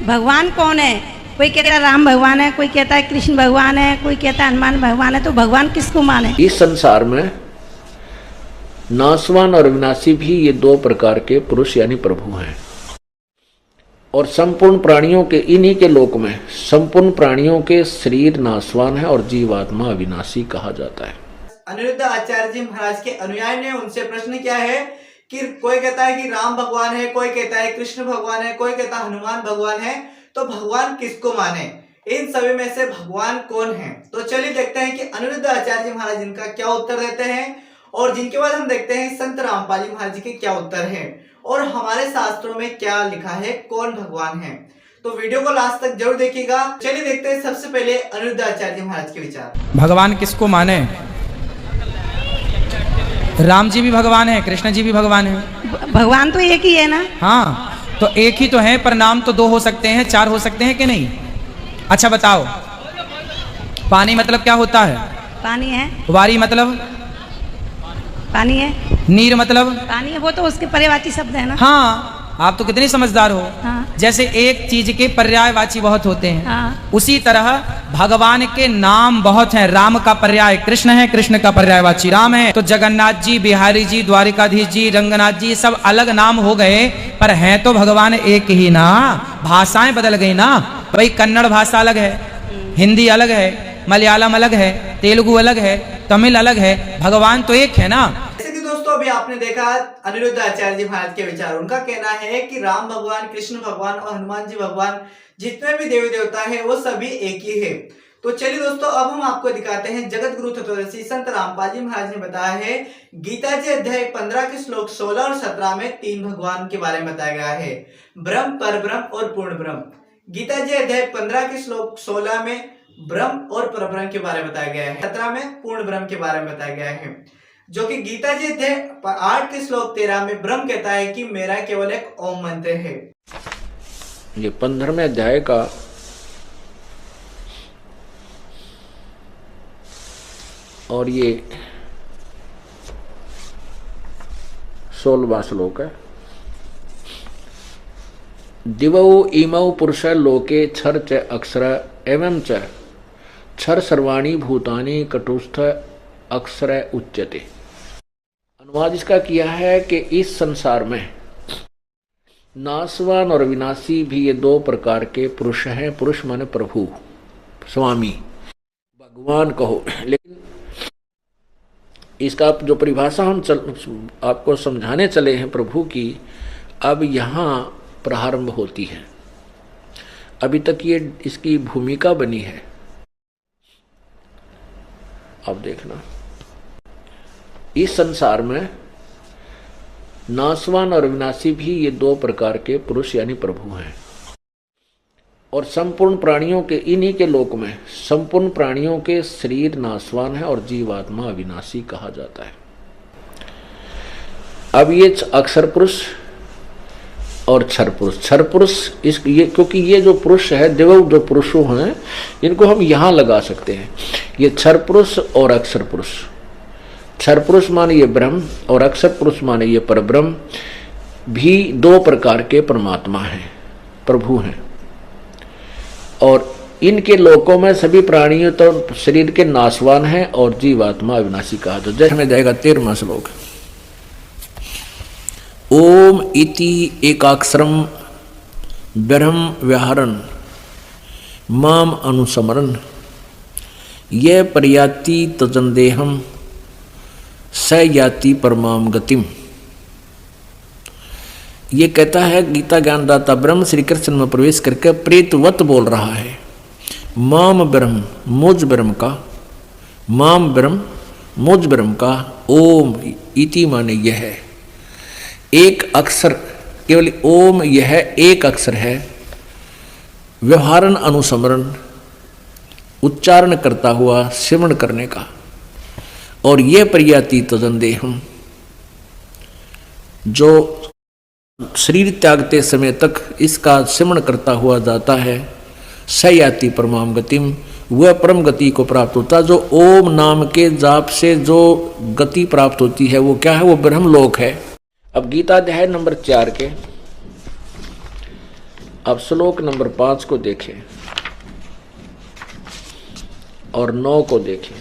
भगवान कौन है? कोई कहता है राम भगवान है, कोई कहता है कृष्ण भगवान है, कोई कहता है हनुमान भगवान है। तो भगवान किसको माने? इस संसार में नाशवान और विनाशी भी ये दो प्रकार के पुरुष यानी प्रभु हैं। और संपूर्ण प्राणियों के इन्हीं के लोक में संपूर्ण प्राणियों के शरीर नाशवान है और जीवात्मा अविनाशी कहा जाता है। अनिरुद्ध आचार्य जी महाराज के अनुयायी ने उनसे प्रश्न किया है कि कोई कहता है कि राम भगवान है, कोई कहता है कृष्ण भगवान है, कोई कहता है हनुमान भगवान है, तो भगवान किसको माने? इन सभी में से भगवान कौन है? तो चलिए देखते हैं कि अनिरुद्ध आचार्य जी महाराज इनका क्या उत्तर देते हैं, और जिनके बाद हम देखते हैं संत रामपाल जी महाराज जी के क्या उत्तर हैं, और हमारे शास्त्रों में क्या लिखा है, कौन भगवान है। तो वीडियो को लास्ट तक जरूर देखिएगा। चलिए देखते हैं सबसे पहले अनिरुद्ध आचार्य जी महाराज के विचार। भगवान किसको माने? राम जी भी भगवान है, कृष्ण जी भी भगवान है। भगवान तो एक ही है ना? हाँ, तो एक ही तो है, पर नाम तो दो हो सकते हैं, चार हो सकते हैं कि नहीं? अच्छा बताओ, पानी मतलब क्या होता है? पानी है। वारी मतलब? पानी है। नीर मतलब? पानी है, वो तो उसके पर्यायवाची शब्द है ना। हाँ, आप तो कितने समझदार हो। हाँ। जैसे एक चीज के पर्यायवाची बहुत होते हैं, हाँ। उसी तरह भगवान के नाम बहुत हैं। राम का पर्याय कृष्ण है, कृष्ण का पर्यायवाची राम है। तो जगन्नाथ जी, बिहारी जी, द्वारिकाधीश जी, रंगनाथ जी, सब अलग नाम हो गए, पर हैं तो भगवान एक ही ना। भाषाएं बदल गई ना भाई, कन्नड़ भाषा अलग है, हिंदी अलग है, मलयालम अलग है, तेलुगु अलग है, तमिल अलग है, भगवान तो एक है ना। दोस्तों अभी आपने देखा अनिरुद्ध आचार्य जी महाराज के विचार। उनका कहना है कि राम भगवान, कृष्ण भगवान और हनुमान जी भगवान, जितने भी देवी देवता है वो सभी एक ही है। तो चलिए दोस्तों, अब हम आपको दिखाते हैं जगत गुरु तत्वदर्शी संत रामपाल जी महाराज ने बताया है। गीता जी अध्याय 15 के श्लोक 16 और 17 में तीन भगवान के बारे में बताया गया है, ब्रह्म, परब्रह्म और पूर्ण ब्रह्म। गीता जी अध्याय 15 के श्लोक 16 में ब्रह्म और परब्रह्म के बारे में बताया गया है, 17 में पूर्ण ब्रह्म के बारे में बताया गया है। जो कि गीता जी अध्याय 8 के श्लोक 13 में ब्रह्म कहता है कि मेरा केवल एक ओम मंत्र है। ये 15वें अध्याय का और ये 16वां श्लोक है। दिवौ इमौ पुरुष लोके क्षर च अक्षर एवं च क्षर सर्वाणी भूतानि कटुस्थ अक्षर उच्यते। अनुवाद इसका किया है कि इस संसार में नाशवान और विनाशी भी ये दो प्रकार के पुरुष हैं। पुरुष माने प्रभु, स्वामी, भगवान कहो। लेकिन इसका जो परिभाषा हम आपको समझाने चले हैं प्रभु की, अब यहाँ प्रारंभ होती है। अभी तक ये इसकी भूमिका बनी है। अब देखना, इस संसार में नाशवान और विनाशी भी ये दो प्रकार के पुरुष यानी प्रभु हैं। और संपूर्ण प्राणियों के इन्हीं के लोक में संपूर्ण प्राणियों के शरीर नाशवान है और जीवात्मा अविनाशी कहा जाता है। अब ये अक्षर पुरुष और क्षर पुरुष, क्षर पुरुष ये क्योंकि ये जो पुरुष है, देव जो पुरुषों हैं, इनको हम यहाँ लगा सकते हैं। ये क्षर पुरुष और अक्षर पुरुष। क्षर पुरुष माने ये ब्रह्म और अक्षर पुरुष माने ये परब्रह्म भी दो प्रकार के परमात्मा हैं, प्रभु हैं। और इनके लोकों में सभी प्राणियों तो शरीर के नाशवान हैं और जीवात्मा अविनाशी कहा। तो जैसे में जाएगा 13वां श्लोक। ओम इति एकाक्षरम ब्रह्म व्याहरन माम अनुसमरन ये पर्याति तजंदेहम स याति परमाम गतिम। ये कहता है गीता ज्ञानदाता ब्रह्म श्री कृष्ण में प्रवेश करके प्रेतवत बोल रहा है। माम ब्रह्म, मुझ ब्रह्म का, माम ब्रह्म मुझ ब्रह्म का, ओम इति माने यह है एक अक्षर, केवल ओम यह एक अक्षर है। व्यवहारन अनुसमरण, उच्चारण करता हुआ सिमरण करने का। और ये पर्याति तजंदेहम, जो शरीर त्यागते समय तक इसका सिमरण करता हुआ जाता है, सयाति परमाम गतिम, वह परम गति को प्राप्त होता। जो ओम नाम के जाप से जो गति प्राप्त होती है वो क्या है? वो ब्रह्मलोक है। अब गीता अध्याय नंबर 4 के अब श्लोक नंबर 5 को देखें और 9 को देखें।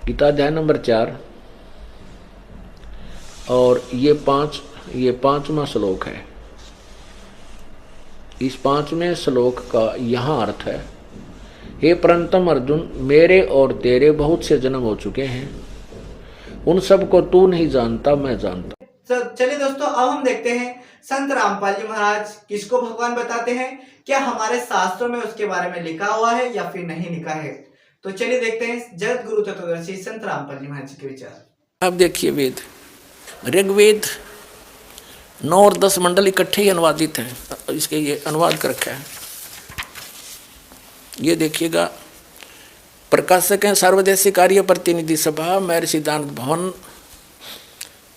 गीता अध्याय नंबर 4 और ये 5वां श्लोक है। इस 5वें श्लोक का यहाँ अर्थ है, हे परंतम अर्जुन, मेरे और तेरे बहुत से जन्म हो चुके हैं, उन सब को तू नहीं जानता, मैं जानता। चलिए दोस्तों, अब हम देखते हैं संत रामपाल जी महाराज किसको भगवान बताते हैं। क्या हमारे शास्त्रों में उसके बारे में लिखा हुआ है या फिर नहीं लिखा है। तो चलिए देखते हैं जगत गुरु तत्वदर्शी संत रामपाल जी महाराज के विचार। अब देखिए, वेद ऋग्वेद 9 और 10 मंडल इकट्ठे ही अनुवादित हैं, इसके ये अनुवाद कर रखा है। ये देखिएगा, प्रकाशक हैं सर्वदेशी कार्य प्रतिनिधि सभा, महर्षि दानंद भवन,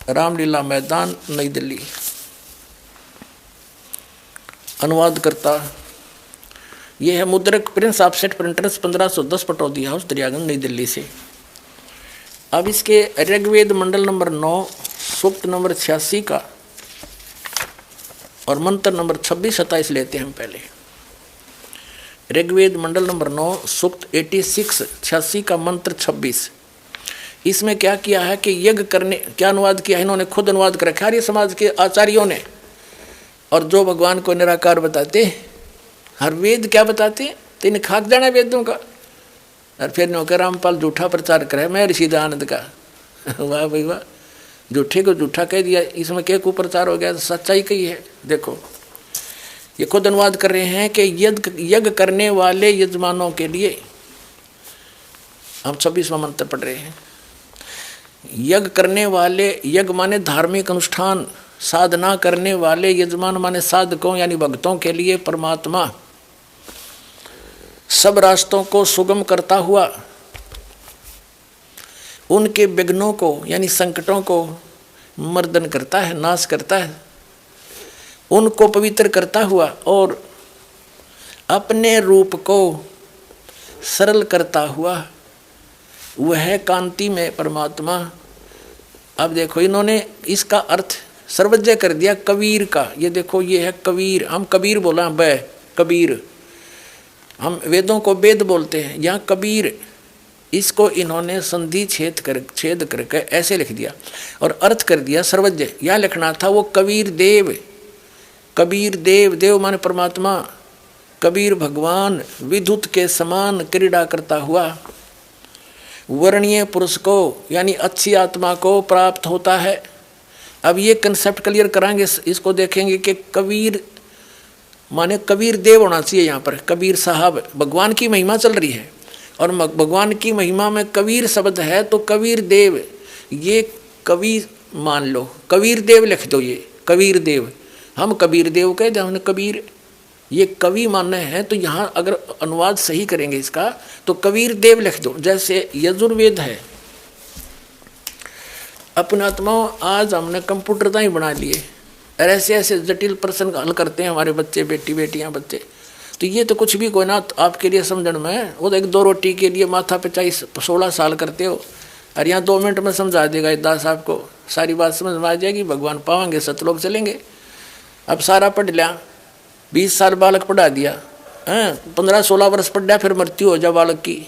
रामलीला मैदान, नई दिल्ली। अनुवाद करता ये है मुद्रक Prince offset printers 1510 Pataudi house Daryaganj नई दिल्ली से। अब इसके ऋग्वेद मंडल नंबर 9 सूक्त नंबर 86 का और मंत्र नंबर 26-27 लेते हैं हम पहले। ऋग्वेद मंडल नंबर 9 सूक्त 86 का मंत्र 26। इसमें क्या किया है कि यज्ञ करने, क्या अनुवाद किया है इन्होंने, खुद अनुवाद कर रखा है आर्य समाज के आचार्यों ने। और जो भगवान को निराकार बताते, हर वेद क्या बताते, तो इन्हें खाक जाना वेदों का। और फिर नो के रामपाल झूठा प्रचार करे महर्षि दानंद का। वाह भाई वाह, झूठे को झूठा कह दिया, इसमें क्या कुप्रचार हो गया, तो सच्चाई कही है। देखो ये खुद अनुवाद कर रहे हैं कि यज्ञ करने वाले यजमानों के लिए, हम 26वां मंत्र पढ़ रहे हैं। यज्ञ करने वाले, यज्ञ माने धार्मिक अनुष्ठान, साधना करने वाले यजमान माने साधकों यानी भक्तों के लिए परमात्मा सब रास्तों को सुगम करता हुआ उनके विघ्नों को यानी संकटों को मर्दन करता है, नाश करता है, उनको पवित्र करता हुआ और अपने रूप को सरल करता हुआ वह कांति में परमात्मा। अब देखो इन्होंने इसका अर्थ सर्वज्ञ कर दिया कबीर का। ये देखो ये है कबीर, हम कबीर बोला बै कबीर, हम वेदों को वेद बोलते हैं, यहाँ कबीर, इसको इन्होंने संधि छेद करके ऐसे लिख दिया और अर्थ कर दिया सर्वज्ञ। यहाँ लिखना था वो कबीर देव, कबीर देव, देव माने परमात्मा, कबीर भगवान विद्युत के समान क्रीड़ा करता हुआ वर्णीय पुरुष को यानी अच्छी आत्मा को प्राप्त होता है। अब ये कंसेप्ट क्लियर कराएंगे, इसको देखेंगे कि कबीर माने कबीर देव होना चाहिए। यहाँ पर कबीर साहब, भगवान की महिमा चल रही है और भगवान की महिमा में कबीर शब्द है, तो कबीर देव, ये कवि मान लो, कबीर देव लिख दो, ये कबीर देव, हम कबीर देव कहते हैं, हमने कबीर, ये कवि मानना है। तो यहाँ अगर अनुवाद सही करेंगे इसका तो कबीर देव लिख दो। जैसे यजुर्वेद है, अपने आत्माओं आज हमने कंप्यूटर तो ही बना लिए और ऐसे ऐसे जटिल प्रश्न हल करते हैं हमारे बच्चे, बेटियां बच्चे। तो ये तो कुछ भी कोई ना आपके लिए समझण में, वो तो 1-2 रोटी के लिए माथा पे 16 साल करते हो और यहाँ 2 मिनट में समझा देगा दास आपको, सारी बात समझ में आ जाएगी, भगवान पावांगे, सतलोक चलेंगे। अब सारा पढ़ लिया, 20 साल बालक पढ़ा दिया, 15-16 वर्ष पढ़ लिया, फिर मृत्यु हो जा बालक की,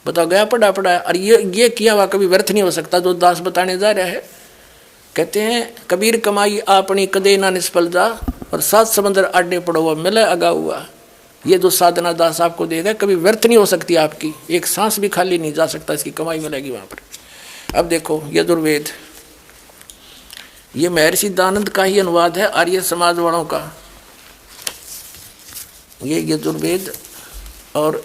बताओ गया पढ़ा। और ये किया हुआ कभी व्यर्थ नहीं हो सकता, जो दास बताने जा रहा है। कहते हैं कबीर कमाई आपनी कदे ना निष्फल जा, और 7 समंदर आडे पड़ो हुआ मिले अगा हुआ। ये जो साधना दास आपको देगा कभी व्यर्थ नहीं हो सकती आपकी, एक सांस भी खाली नहीं जा सकता, इसकी कमाई मिलेगी वहाँ पर। अब देखो यजुर्वेद, ये महर्षि दानंद का ही अनुवाद है आर्य समाज वालों का। ये यजुर्वेद और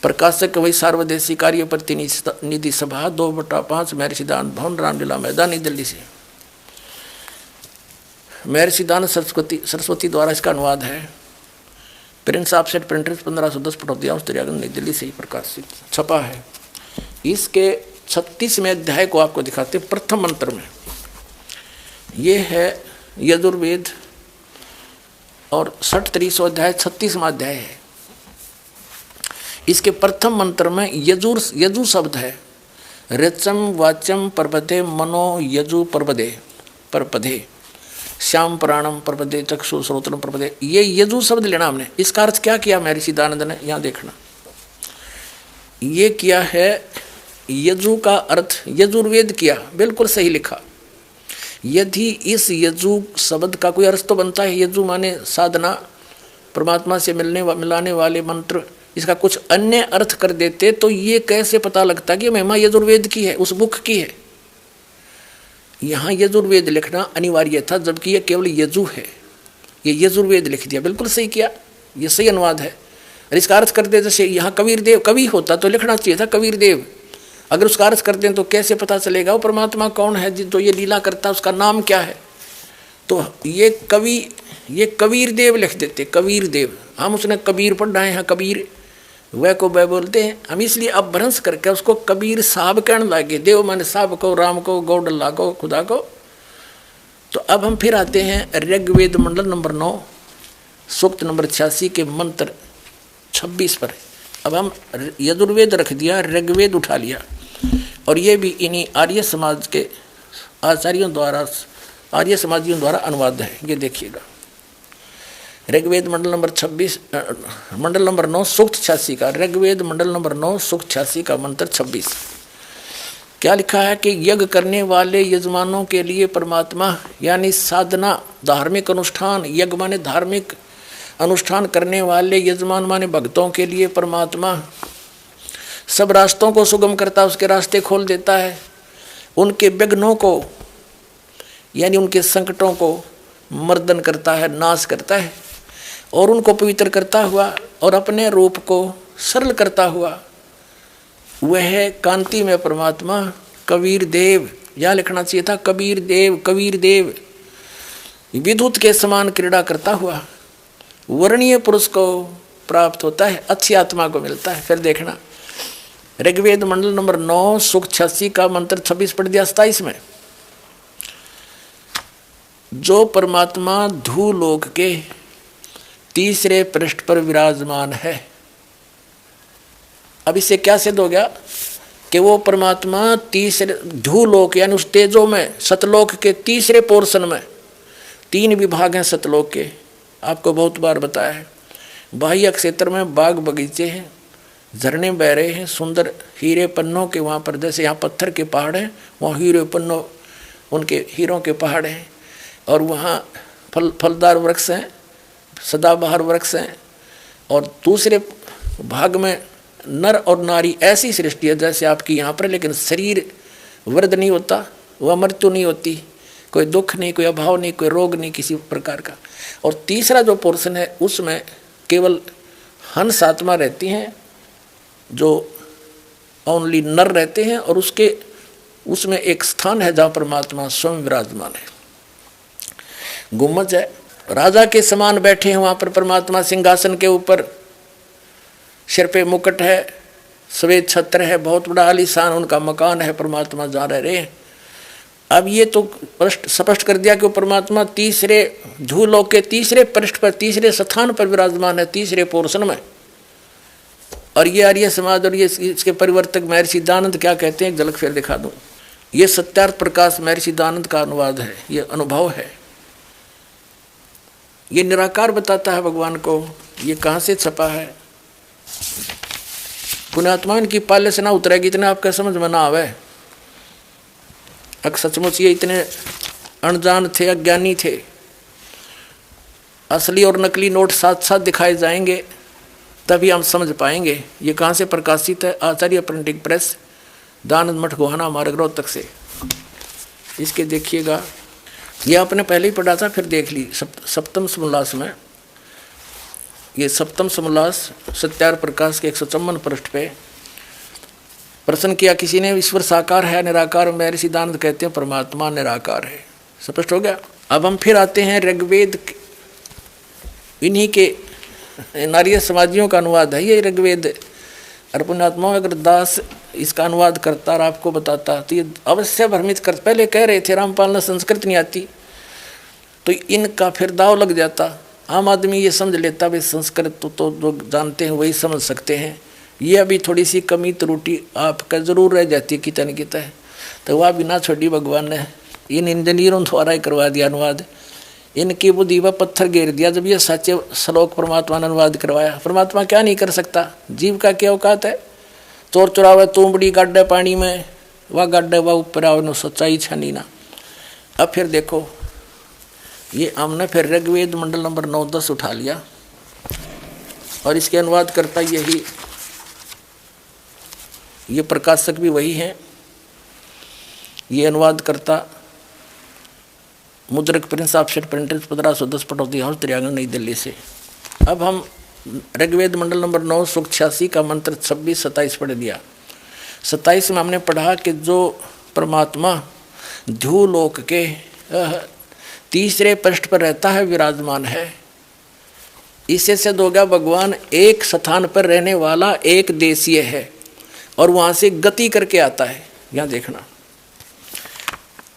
प्रकाशक वही सर्वदेशी कार्य प्रतिनिधि सभा 2/5 महर्षि दानंद भवन, रामलीला मैदान, नई दिल्ली से। महर्षि दानंद सरस्वती द्वारा इसका अनुवाद है। Prince offset printers 1510 Pataudi house Daryaganj नई दिल्ली से ही प्रकाशित छपा है। इसके 36वें अध्याय को आपको दिखाते हैं। प्रथम मंत्र में ये है यजुर्वेद और 63वां अध्याय 36वां अध्याय है। इसके प्रथम मंत्र में यजु शब्द है। ऋचम वाचम पर्वते मनो यजु पर्वदे। परपदे, श्याम प्राणम परपदे, चक्षु श्रोत्रम परपदे। ये यजु शब्द लेना हमने। इसका अर्थ क्या किया महर्षि दयानंद ने, यहाँ देखना। ये किया है यजु का अर्थ यजुर्वेद किया, बिल्कुल सही लिखा। यदि इस यजु शब्द का कोई अर्थ तो बनता है, यजु माने साधना, परमात्मा से मिलाने वाले मंत्र, इसका कुछ अन्य अर्थ कर देते तो ये कैसे पता लगता कि महिमा यजुर्वेद की है, उस बुक की है। यहाँ यजुर्वेद लिखना अनिवार्य था, जबकि ये केवल यजु है, ये यजुर्वेद लिख दिया, बिल्कुल सही किया, ये सही अनुवाद है। और इसका अर्थ कर दे, जैसे यहाँ कबीर देव, कवि होता तो लिखना चाहिए था कबीर देव, अगर उसका अर्थ कर दें तो कैसे पता चलेगा वो परमात्मा कौन है जो ये लीला करता है, उसका नाम क्या है। तो ये कबीर देव लिख देते, कबीर देव। हम उसने कबीर पढ़ रहे हैं, कबीर वह को वह बोलते हैं हम, इसलिए अब भ्रंश करके उसको कबीर साहब कहने लगे। देव माने साहब को, राम को, गौडल्ला को, खुदा को। तो अब हम फिर आते हैं ऋग्वेद मंडल नंबर 9 सूक्त नंबर 86 के मंत्र 26 पर। अब हम यजुर्वेद रख दिया, ऋग्वेद उठा लिया, और ये भी इन्हीं आर्य समाज के आचार्यों द्वारा, आर्य समाजियों द्वारा अनुवाद है। ये देखिएगा, ऋग्वेद मंडल नंबर 26, मंडल नंबर 9 सूक्त 86 का, ऋग्वेद मंडल नंबर 9 सूक्त 86 का मंत्र 26 क्या लिखा है कि यज्ञ करने वाले यजमानों के लिए परमात्मा, यानी साधना, धार्मिक अनुष्ठान, यज्ञ माने धार्मिक अनुष्ठान करने वाले यजमान माने भक्तों के लिए परमात्मा सब रास्तों को सुगम करता है, उसके रास्ते खोल देता है, उनके विघ्नों को यानी उनके संकटों को मर्दन करता है, नाश करता है, और उनको पवित्र करता हुआ और अपने रूप को सरल करता हुआ वह कांति में परमात्मा कबीर देव, यह लिखना चाहिए था कबीर देव, कबीर देव विद्युत के समान क्रीड़ा करता हुआ वर्णीय पुरुष को प्राप्त होता है, अच्छी आत्मा को मिलता है। फिर देखना ऋग्वेद मंडल नंबर 9 सूक्त 86 का मंत्र 26 पढ़ दिया 27 में, जो परमात्मा धूलोक के तीसरे पृष्ठ पर विराजमान है। अब इससे क्या सिद्ध हो गया कि वो परमात्मा तीसरे धूलोक यानी उस तेजो में, सतलोक के तीसरे पोर्शन में, 3 विभाग हैं सतलोक के, आपको बहुत बार बताया है। बाह्य क्षेत्र में बाग बगीचे हैं, झरने बह रहे हैं, सुंदर हीरे पन्नों के, वहाँ पर जैसे यहाँ पत्थर के पहाड़ हैं, वहाँ हीरे पन्नों, उनके हीरों के पहाड़ हैं, और वहाँ फलदार वृक्ष हैं, सदाबहार वृक्ष हैं। और दूसरे भाग में नर और नारी, ऐसी सृष्टि है जैसे आपकी यहाँ पर, लेकिन शरीर वृद्ध नहीं होता, वह मृत्यु नहीं होती, कोई दुख नहीं, कोई अभाव नहीं, कोई रोग नहीं किसी प्रकार का। और तीसरा जो पोर्शन है उसमें केवल हंस आत्मा रहती हैं, जो ओनली नर रहते हैं, और उसमें एक स्थान है जहाँ परमात्मा स्वयं विराजमान है। गुम्बज है, राजा के समान बैठे हैं वहाँ पर परमात्मा सिंहासन के ऊपर, सिर पे मुकुट है, श्वेत छत्र है, बहुत बड़ा आलीशान उनका मकान है, परमात्मा जहाँ रह रहे हैं। अब ये तो स्पष्ट कर दिया कि वो परमात्मा तीसरे धूलोक के तीसरे पृष्ठ पर, तीसरे स्थान पर विराजमान है, तीसरे पोर्शन में। और ये आर्य समाज और ये इसके परिवर्तक महर्षि दयानंद क्या कहते हैं, एक झलक फिर दिखा दूं। ये सत्यार्थ प्रकाश महर्षि दयानंद का अनुवाद है, ये अनुभव है, ये निराकार बताता है भगवान को। ये कहाँ से छपा है, पुण्यात्मा इनकी पाले से ना उतरेगी, इतना आपका समझ में ना आवे। अगर सचमुच ये इतने अनजान थे, अज्ञानी थे, असली और नकली नोट साथ साथ दिखाए जाएंगे तभी हम समझ पाएंगे। ये कहाँ से प्रकाशित है, आचार्य प्रिंटिंग प्रेस, दयानंद मठ गोहाना मार्ग रोहतक से। इसके देखिएगा, ये आपने पहले ही पढ़ा था, फिर देख ली सप्तम समोल्लास में। ये सप्तम समोल्लास सत्यार्थ प्रकाश के 154 पृष्ठ पे प्रश्न किया किसी ने, ईश्वर साकार है निराकार? महर्षि दयानंद कहते हैं परमात्मा निराकार है। स्पष्ट हो गया। अब हम फिर आते हैं ऋग्वेद, इन्हीं के नारिय समाजियों का अनुवाद है ये ऋग्वेद। और पुण्यात्मा अगर दास इसका अनुवाद करता और आपको बताता तो ये अवश्य भ्रमित कर, पहले कह रहे थे रामपाल ने संस्कृत नहीं आती, तो इनका फिर दाव लग जाता। आम आदमी ये समझ लेता भाई संस्कृत तो लोग जानते हैं वही समझ सकते हैं, ये अभी थोड़ी सी कमी त्रुटि आपका जरूर रह जाती है कितना न कितना है, तो वह भी ना छोड़ी भगवान ने इन इंजीनियरों द्वारा ही करवा दिया अनुवाद। इनकी बुद्धि पर पत्थर घेर दिया जब ये सच्चे श्लोक परमात्मा ने अनुवाद करवाया। परमात्मा क्या नहीं कर सकता, जीव का क्या औकात है। चोर चुरावे तुमबड़ी गाड्डे पानी में, वह गाड्डे वह ऊपर आओ न सच्चाई छानी ना। अब फिर देखो ये हमने फिर ऋग्वेद मंडल नंबर 9-10 उठा लिया और इसके अनुवाद करता यही, ये प्रकाशक भी वही है, ये अनुवाद करता मुद्रक prince option printers 1510 Pataudi house त्रियांगन नई दिल्ली से। अब हम ऋग्वेद मंडल नंबर 9 सूक्त 86 का मंत्र 26-27 पढ़ दिया। 27 में हमने पढ़ा कि जो परमात्मा ध्युलोक के तीसरे पृष्ठ पर रहता है, विराजमान है, इससे सिद्ध हो गया भगवान एक स्थान पर रहने वाला, एक देशीय है और वहाँ से गति करके आता है। यहाँ देखना,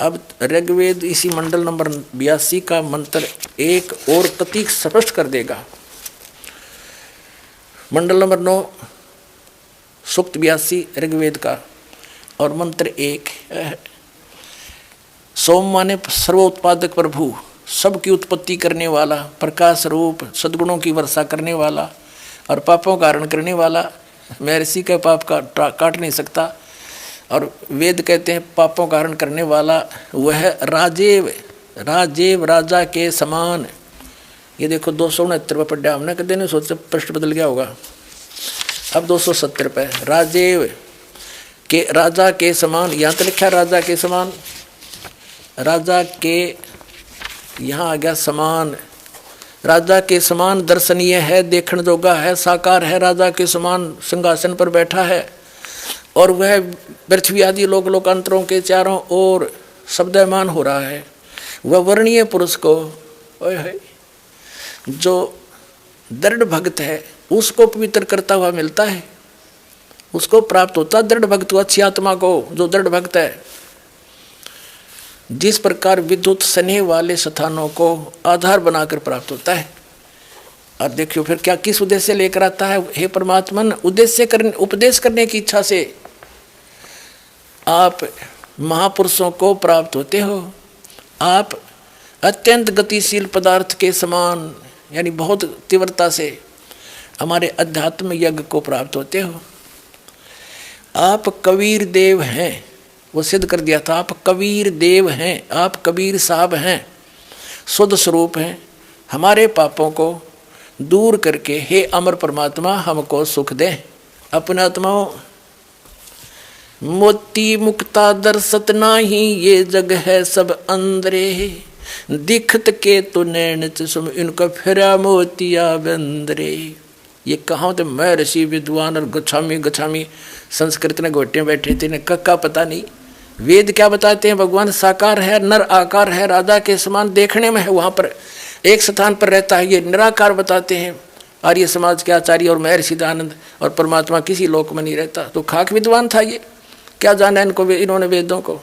अब ऋग्वेद इसी मंडल नंबर 82 का मंत्र एक और प्रतीक स्पष्ट कर देगा। मंडल नंबर 9 सूक्त 82 ऋग्वेद का और मंत्र 1, सोम माने सर्वोत्पादक प्रभु, सबकी उत्पत्ति करने वाला, प्रकाश रूप, सद्गुणों की वर्षा करने वाला और पापों का हरण करने वाला। महर्षि का पाप का काट नहीं सकता और वेद कहते हैं पापों का हरण करने वाला वह राजेव, राजेव राजा के समान। ये देखो 269 पर पढ़ा हमने, कदे नहीं सोचा पृष्ठ बदल गया होगा। अब 270 पे राजेव के, राजा के समान, यहाँ तो लिखा राजा के समान, राजा के यहाँ आ गया समान। राजा के समान दर्शनीय है, देखण जोगा है, साकार है, राजा के समान सिंहासन पर बैठा है और वह पृथ्वी आदि लोक लोकांतरों के चारों ओर शब्दमान हो रहा है। वह वर्णीय पुरुष को जो दृढ़ भक्त है उसको पवित्र करता हुआ मिलता है, उसको प्राप्त होता है दृढ़ भक्त, अच्छी आत्मा को जो दृढ़ भक्त है। जिस प्रकार विद्युत स्नेह वाले स्थानों को आधार बनाकर प्राप्त होता है। और देखियो फिर क्या किस उद्देश्य से लेकर आता है, हे परमात्मन, उद्देश्य करने, उपदेश करने की इच्छा से आप महापुरुषों को प्राप्त होते हो। आप अत्यंत गतिशील पदार्थ के समान, यानी बहुत तीव्रता से हमारे अध्यात्म यज्ञ को प्राप्त होते हो। आप कबीर देव हैं, वो सिद्ध कर दिया था, आप कबीर देव हैं, आप कबीर साहब हैं, शुद्ध स्वरूप हैं। हमारे पापों को दूर करके हे अमर परमात्मा हमको सुख दे। अपने आत्माओं, मोती मुक्ता दर्शत नाही, ये जग है सब अंदरे, दिखत के तो नैन सुम, इनका फिरा मोतिया बंदरे। ये कहाँ थे महर्षि विद्वान और गच्छामी संस्कृत ने घोटे बैठे थे, इन्हें कक्का पता नहीं। वेद क्या बताते हैं, भगवान साकार है, नर आकार है, राजा के समान देखने में है, वहाँ पर एक स्थान पर रहता है, ये निराकार बताते हैं आर्य समाज के आचार्य और महर्षि दयानंद। और परमात्मा किसी लोक में नहीं रहता, तो खाक विद्वान था ये, क्या जाना इनको, इन्होंने वेदों को।